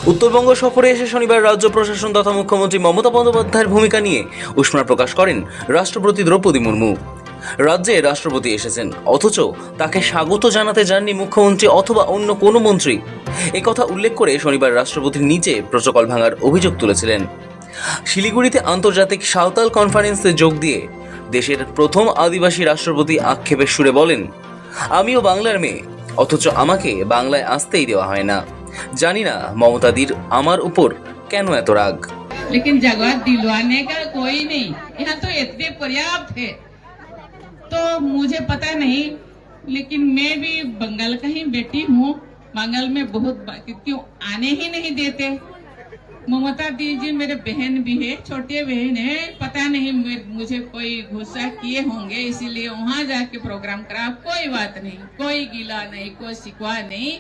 উত্তরবঙ্গ সফরে এসে শনিবার রাজ্য প্রশাসন তথা মুখ্যমন্ত্রী মমতা বন্দ্যোপাধ্যায়ের ভূমিকা নিয়ে উষ্মা প্রকাশ করেন রাষ্ট্রপতি দ্রৌপদী মুর্মু। রাজ্যে রাষ্ট্রপতি এসেছেন, অথচ তাকে স্বাগত জানাতে যাননি মুখ্যমন্ত্রী অথবা অন্য কোনো মন্ত্রী। একথা উল্লেখ করে শনিবার রাষ্ট্রপতির নিচে প্রোটোকল ভাঙার অভিযোগ তুলেছিলেন। শিলিগুড়িতে আন্তর্জাতিক সাঁওতাল কনফারেন্সে যোগ দিয়ে দেশের প্রথম আদিবাসী রাষ্ট্রপতি আক্ষেপের সুরে বলেন, আমিও বাংলার মেয়ে, অথচ আমাকে বাংলায় আসতেই দেওয়া হয় না। জানি না মমতাদির আমার উপর কেন এত রাগ। लेकिन जगह दिलवाने का कोई नहीं, यहाँ तो इतने पर्याप्त है। तो मुझे पता नहीं, लेकिन मैं भी बंगाल का ही बेटी हूँ। बंगाल में बहुत क्यों आने ही नहीं देते। ममता दीदी मेरे बहन भी है, छोटे बहन है। पता नहीं मुझे कोई गुस्सा किए होंगे, इसीलिए वहाँ जाके प्रोग्राम करा। कोई बात नहीं, कोई गिला नहीं, कोई शिकवा नहीं।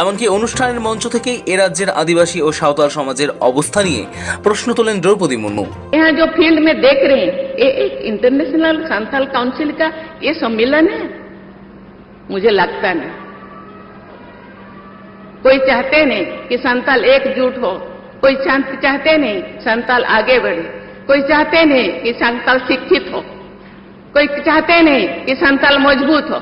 এমনকি অনুষ্ঠানের মঞ্চ থেকেই এ রাজ্যের আদিবাসী ও সাঁওতাল সমাজের অবস্থা নিয়ে প্রশ্ন তোলেন দ্রৌপদী মুর্মু। यहाँ जो फील्ड में देख रहे हैं, ये एक इंटरनेशनल संथाल काउंसिल का ये सम्मेलन है, मुझे लगता नहीं। कोई चाहते नहीं कि संथाल एकजुट हो, कोई चाहते नहीं संथाल आगे बढ़े, कोई चाहते नहीं कि संथाल शिक्षित हो, कोई चाहते नहीं कि संथाल मजबूत हो।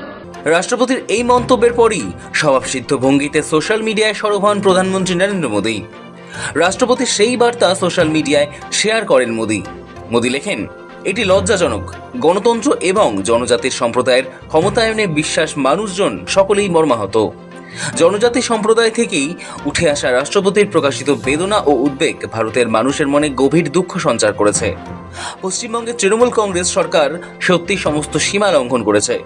রাষ্ট্রপতির এই মন্তব্যের পরই স্বভাবসিদ্ধ ভঙ্গিতে সোশ্যাল মিডিয়ায় সরব হন প্রধানমন্ত্রী নরেন্দ্র মোদী। রাষ্ট্রপতির সেই বার্তা সোশ্যাল মিডিয়ায় শেয়ার করেন মোদী লেখেন, এটি লজ্জাজনক। গণতন্ত্র এবং জনজাতির সম্প্রদায়ের ক্ষমতায়নে বিশ্বাস মানুষজন সকলেই মর্মাহত। জনজাতি সম্প্রদায় থেকেই উঠে আসা রাষ্ট্রপতির প্রকাশিত বেদনা ও উদ্বেগ ভারতের মানুষের মনে গভীর দুঃখ সঞ্চার করেছে। পশ্চিমবঙ্গের তৃণমূল কংগ্রেস সরকার সত্যি সমস্ত সীমা লঙ্ঘন করেছে।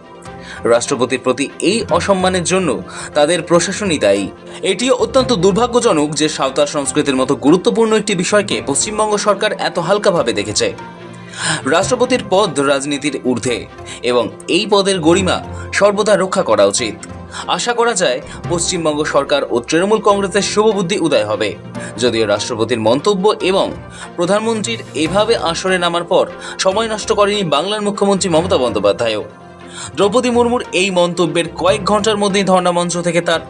রাষ্ট্রপতির প্রতি এই অসম্মানের জন্য তাদের প্রশাসনই দায়ী। এটিও অত্যন্ত দুর্ভাগ্যজনক যে সাঁওতাল সংস্কৃতির মতো গুরুত্বপূর্ণ একটি বিষয়কে পশ্চিমবঙ্গ সরকার এত হালকাভাবে দেখেছে। রাষ্ট্রপতির পদ রাজনীতির ঊর্ধ্বে এবং এই পদের গরিমা সর্বদা রক্ষা করা উচিত। আশা করা যায় পশ্চিমবঙ্গ সরকার ও তৃণমূল কংগ্রেসের শুভবুদ্ধি উদয় হবে। যদিও রাষ্ট্রপতির মন্তব্য এবং প্রধানমন্ত্রীর এভাবে আসরে নামার পর সময় নষ্ট করেনি বাংলার মুখ্যমন্ত্রী মমতা বন্দ্যোপাধ্যায়ও। দ্রৌপদী মুর্মুর এই মন্তব্যের কয়েক ঘন্টার মধ্যেই ধর্ণা মঞ্চ থেকে তার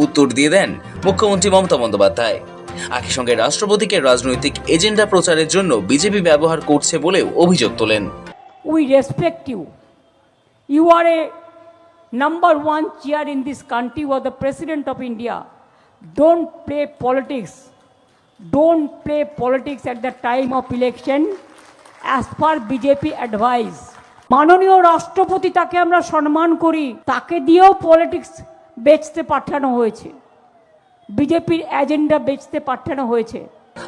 উত্তর দিয়ে দেন মুখ্যমন্ত্রী মমতা বন্দ্যোপাধ্যায়। একই সঙ্গে রাষ্ট্রপতিকে রাজনৈতিক এজেন্ডা প্রচারের জন্য বিজেপি ব্যবহার করছে বলেও অভিযোগ তোলেন। We respect you. You are a number one chair in this country. You are the President of India. Don't play politics. Don't play politics at the time of election as per BJP advice. মাননীয় রাষ্ট্রপতি, তাকে আমরা সম্মান করি, তাকে দিয়েও politics বেচতে পাঠানো হয়েছে, বিজেপির এজেন্ডা বেচতে পাঠানো হয়েছে।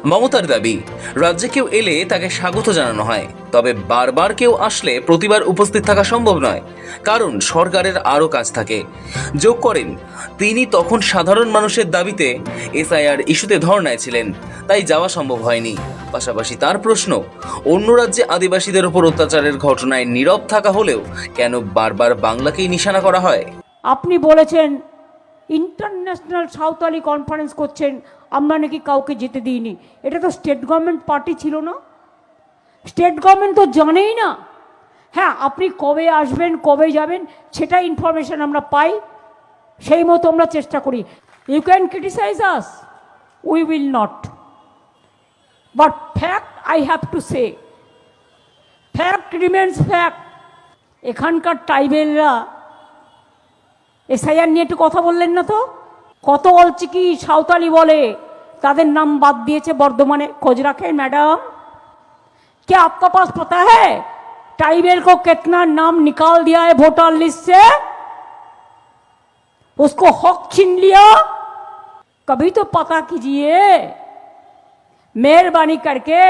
মমতার দাবি, রাজ্যে কেউ এলে তাকে স্বাগত জানানো হয়, তবে বারবার কেউ আসলে প্রতিবার উপস্থিত থাকা সম্ভব নয়, কারণ সরকারের আরও কাজ থাকে। যোগ করেন, তিনি তখন সাধারণ মানুষের দাবিতে এসআইআর ইস্যুতে ধর্নায় ছিলেন, তাই যাওয়া সম্ভব হয়নি। পাশাপাশি তার প্রশ্ন, অন্য রাজ্যে আদিবাসীদের উপর অত্যাচারের ঘটনায় নীরব থাকা হলেও কেন বারবার বাংলাকেই নিশানা করা হয়। আপনি বলেছেন ইন্টারন্যাশনাল সাঁওতালি কনফারেন্স করছেন, আমরা নাকি কাউকে যেতে দিইনি। এটা তো স্টেট গভর্নমেন্ট পার্টি ছিল না, স্টেট গভর্নমেন্ট তো জানেই না। হ্যাঁ, আপনি কবে আসবেন, কবে যাবেন, সেটা ইনফরমেশন আমরা পাই, সেই মতো আমরা চেষ্টা করি। You can criticise us, we will not, but fact I have to say, fact remains fact. এখানকার ট্রাইবেলরা এসআইআর নিয়ে একটু কথা বললেন না তো? কত অলচিকি সাঁওতালি বলে, তাদের নাম বাদ দিয়েছে বর্ধমানে। खोज रखें मैडम, क्या आपका पास पता है ट्राइबल को कितना नाम निकाल दिया है वोटर लिस्ट से? उसको हक छीन लिया। कभी तो पता कीजिए, मेहरबानी करके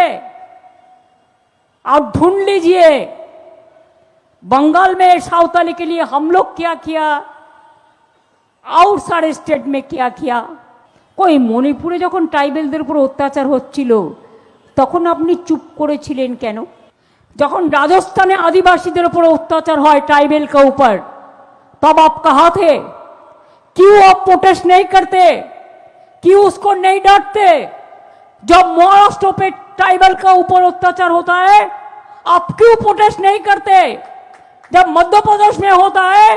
आप ढूंढ लीजिए बंगाल में साँवताली के लिए हम लोग क्या किया, আউটসাইড স্টেট মে কিয়া কিয়া। কই মণিপুরে যখন ট্রাইবেলদের উপর অত্যাচার হচ্ছিল তখন আপনি চুপ করেছিলেন কেন? যখন রাজস্থানে আদিবাসীদের উপর অত্যাচার হয় ट्राइबल के ऊपर, तब आप कहाँ थे? क्यों आप प्रोटेस्ट नहीं करते? क्यों उसको नहीं डांटते? जब महाराष्ट्र पे ट्राइबल का ऊपर अत्याचार होता है, आप क्यों प्रोटेस्ट नहीं करते? जब मध्य प्रदेश में होता है,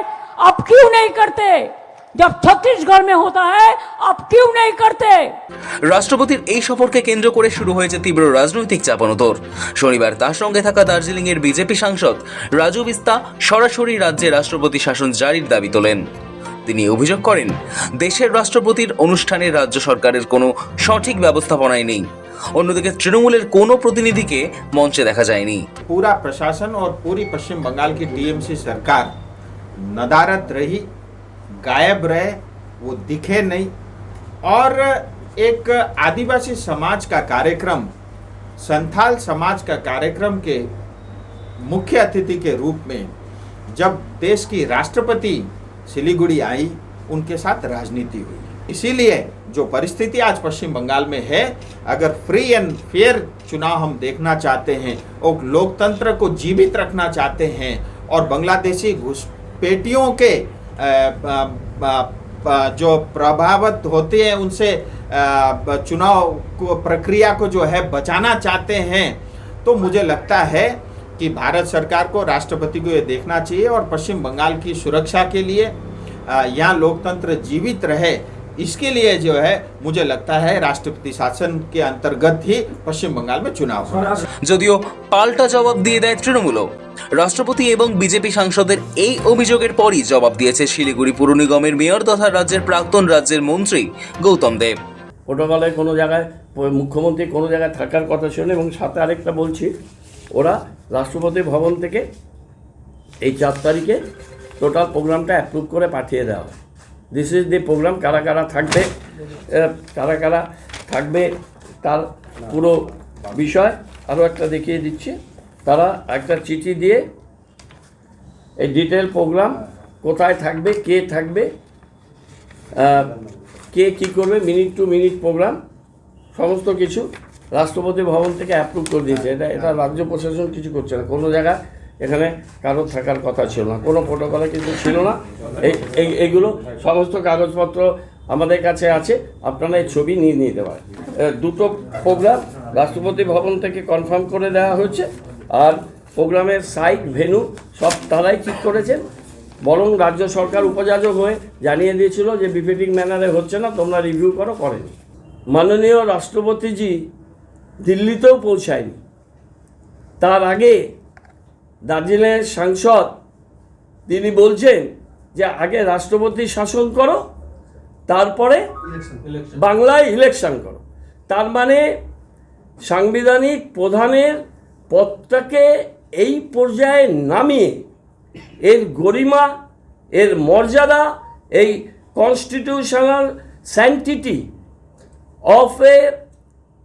आप क्यों नहीं करते? जब छत्तीसगढ़ में होता है आप क्यों नहीं करते? রাষ্ট্রপতির এই সফরকে কেন্দ্র করে শুরু হয়েছে তীব্র রাজনৈতিক চাপানোতর। শনিবার তার সঙ্গে থাকা দার্জিলিং এর বিজেপি সাংসদ রাজু বিস্তা সরাসরি রাজ্যে রাষ্ট্রপতি শাসন জারির দাবি তোলেন। তিনি অভিযোগ করেন, দেশের রাষ্ট্রপতির অনুষ্ঠানে রাজ্য সরকারের কোনো সঠিক ব্যবস্থাপনাই নেই। অন্যদিকে তৃণমূলের কোনো প্রতিনিধিকে মঞ্চে দেখা যায়নি। पूरा प्रशासन और पूरी पश्चिम बंगाल की टीएमसी सरकार नदारत रही, गायब रहे, वो दिखे नहीं। और एक आदिवासी समाज का कार्यक्रम, संथाल समाज का कार्यक्रम के मुख्य अतिथि के रूप में जब देश की राष्ट्रपति सिलीगुड़ी आई, उनके साथ राजनीति हुई। इसीलिए जो परिस्थिति आज पश्चिम बंगाल में है, अगर फ्री एंड फेयर चुनाव हम देखना चाहते हैं और लोकतंत्र को जीवित रखना चाहते हैं और बांग्लादेशी घुसपैठियों के जो प्रभावित होते हैं उनसे चुनाव को प्रक्रिया को जो है बचाना चाहते हैं, तो मुझे लगता है कि भारत सरकार को, राष्ट्रपति को ये देखना चाहिए और पश्चिम बंगाल की सुरक्षा के लिए, यहाँ लोकतंत्र जीवित रहे, इसके लिए जो है मुझे लगता है राष्ट्रपति शासन के अंतर्गत ही पश्चिम बंगाल में चुनाव होगा। যদিও পাল্টা জবাব দিয়ে দেয় তৃণমূলও। রাষ্ট্রপতি এবং বিজেপি সাংসদের এই অভিযোগের পরই জবাব দিয়েছে শিলিগুড়ি পুর নিগমের মেয়র তথা রাজ্যের প্রাক্তন রাজ্যের মন্ত্রী গৌতম দেব। প্রোটোকলে কোনো জায়গায় মুখ্যমন্ত্রী কোনো জায়গায় থাকার কথা ছিল এবং সাথে আরেকটা বলছি, ওরা রাষ্ট্রপতি ভবন থেকে এই 4 তারিখে টোটাল প্রোগ্রামটা অ্যাপ্রুভ করে পাঠিয়ে দেওয়া হয়। This is the programme. কারা কারা থাকবে তার পুরো বিষয় আরও একটা দেখিয়ে দিচ্ছি। তারা একটা চিঠি দিয়ে এই ডিটেল প্রোগ্রাম, কোথায় থাকবে, কে থাকবে, কে কী করবে, মিনিট টু মিনিট প্রোগ্রাম, সমস্ত কিছু রাষ্ট্রপতি ভবন থেকে অ্যাপ্রুভ করে দিয়েছে। এটা রাজ্য প্রশাসন কিছু করছে না। কোনো জায়গায় এখানে কারোর থাকার কথা ছিল না, কোনো প্রোটোকলে কিন্তু ছিল না। এইগুলো সমস্ত কাগজপত্র আমাদের কাছে আছে, আপনারা এই ছবি নিয়ে নিতে পারেন। 2টো প্রোগ্রাম রাষ্ট্রপতি ভবন থেকে কনফার্ম করে দেওয়া হয়েছে, আর প্রোগ্রামের সাইট, ভেন্যু সব তারাই ঠিক করেছেন। বরং রাজ্য সরকার উপযাজক হয়ে জানিয়ে দিয়েছিল যে বিফিটিং ম্যানারে হচ্ছে না, তোমরা রিভিউ করো, করেনি। মাননীয় রাষ্ট্রপতিজি দিল্লিতেও পৌঁছায়নি। তার আগে দার্জিলিংয়ের সাংসদ তিনি বলছেন যে আগে রাষ্ট্রপতি শাসন করো, তারপরে বাংলায় ইলেকশন করো। তার মানে সাংবিধানিক প্রধানের পদটাকে এই পর্যায়ে নামিয়ে এর গরিমা, এর মর্যাদা, এই constitutional sanctity of a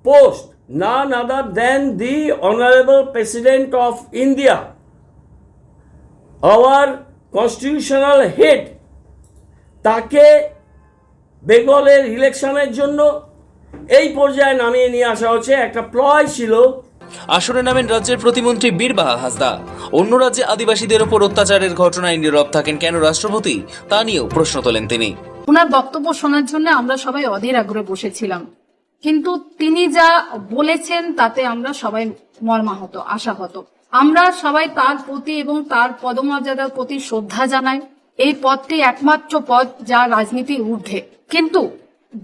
post none other than the Honorable President of India, our constitutional head, তাকে বেঙ্গলের ইলেকশনের জন্য এই পর্যায়ে নামিয়ে নিয়ে আসা হচ্ছে। একটা প্লয় ছিল। আসরে নামেন রাজ্যের প্রতিমন্ত্রী বীরবাহা হাসদা। অন্য রাজ্যে আদিবাসীদের ওপর অত্যাচারের ঘটনায় নীরব থাকেন কেন রাষ্ট্রপতি, তা নিয়েও প্রশ্ন তোলেন তিনি। ওনার বক্তব্য শোনার জন্য আমরা সবাই অধীর আগ্রহে বসেছিলাম, কিন্তু তিনি যা বলেছেন তাতে আমরা সবাই মর্মাহত, আশাহত। আমরা সবাই তার প্রতি এবং তার পদমর্যাদার প্রতি শ্রদ্ধা জানাই। এই পদটি একমাত্র পদ যা রাজনীতির ঊর্ধ্বে, কিন্তু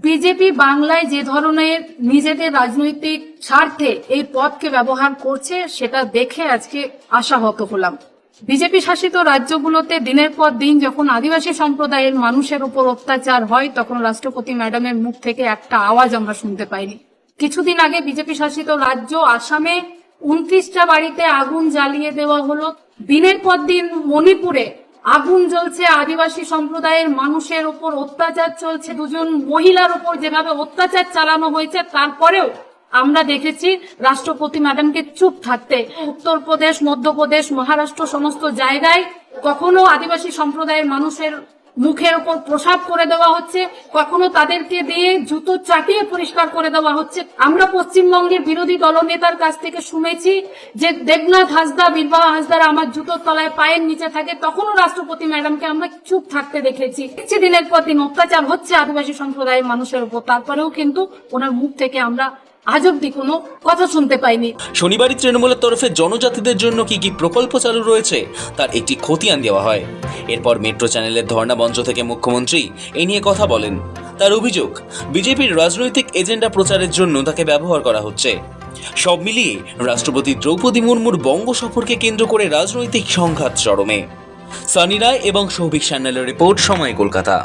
বিজেপি বাংলায় যে ধরনের নিজেদের রাজনৈতিক স্বার্থে এই পদকে ব্যবহার করছে সেটা দেখে আজকে আশাহত হলাম। বিজেপি শাসিত রাজ্যগুলোতে দিনের পর দিন যখন আদিবাসী সম্প্রদায়ের মানুষের উপর অত্যাচার হয়, তখন রাষ্ট্রপতি ম্যাডামের মুখ থেকে একটা আওয়াজ আমরা শুনতে পাইনি। কিছুদিন আগে বিজেপি শাসিত রাজ্য আসামে 29টা বাড়িতে আগুন জ্বালিয়ে দেওয়া হলো। দিনের পর দিন মণিপুরে আগুন জ্বলছে, আদিবাসী সম্প্রদায়ের মানুষের উপর অত্যাচার চলছে। 2জন মহিলার উপর যেভাবে অত্যাচার চালানো হয়েছে, তারপরেও আমরা দেখেছি রাষ্ট্রপতি ম্যাডামকে চুপ থাকতে। উত্তরপ্রদেশ, মধ্যপ্রদেশ, মহারাষ্ট্র সমস্ত জায়গায় কখনো আদিবাসী সম্প্রদায়ের মানুষের মুখের উপর প্রসাব করে দেওয়া হচ্ছে, কখনো তাদেরকে দিয়ে জুতো চাটিয়ে পরিষ্কার করে দেওয়া হচ্ছে। আমরা পশ্চিমবঙ্গের বিরোধী দলনেতার কাছ থেকে শুনেছি যে দেবনাথ হাসদা, বীরবাহা হাসদারা আমার জুতোর তলায় পায়ের নিচে থাকে, তখনও রাষ্ট্রপতি ম্যাডামকে আমরা চুপ থাকতে দেখেছি। দিনের পর দিন অত্যাচার হচ্ছে আদিবাসী সম্প্রদায়ের মানুষের উপর, তারপরেও কিন্তু ওনার মুখ থেকে আমরা আজ অব্দি কোনো কথা শুনতে পাইনি। শনিবারই তৃণমূলের তরফে জনজাতিদের জন্য কি কি প্রকল্প চালু রয়েছে তার একটি খতিয়ান দেওয়া হয়। এরপর মেট্রো চ্যানেলের ধর্ণা মঞ্চ থেকে মুখ্যমন্ত্রী এ নিয়ে কথা বলেন। তার অভিযোগ, বিজেপির রাজনৈতিক এজেন্ডা প্রচারের জন্য তাকে ব্যবহার করা হচ্ছে। সব মিলিয়ে রাষ্ট্রপতি দ্রৌপদী মুর্মুর বঙ্গ সফরকে কেন্দ্র করে রাজনৈতিক সংঘাত চরমে। সানি রায় এবং সৌভিক সান্যালের রিপোর্ট, সময় কলকাতা।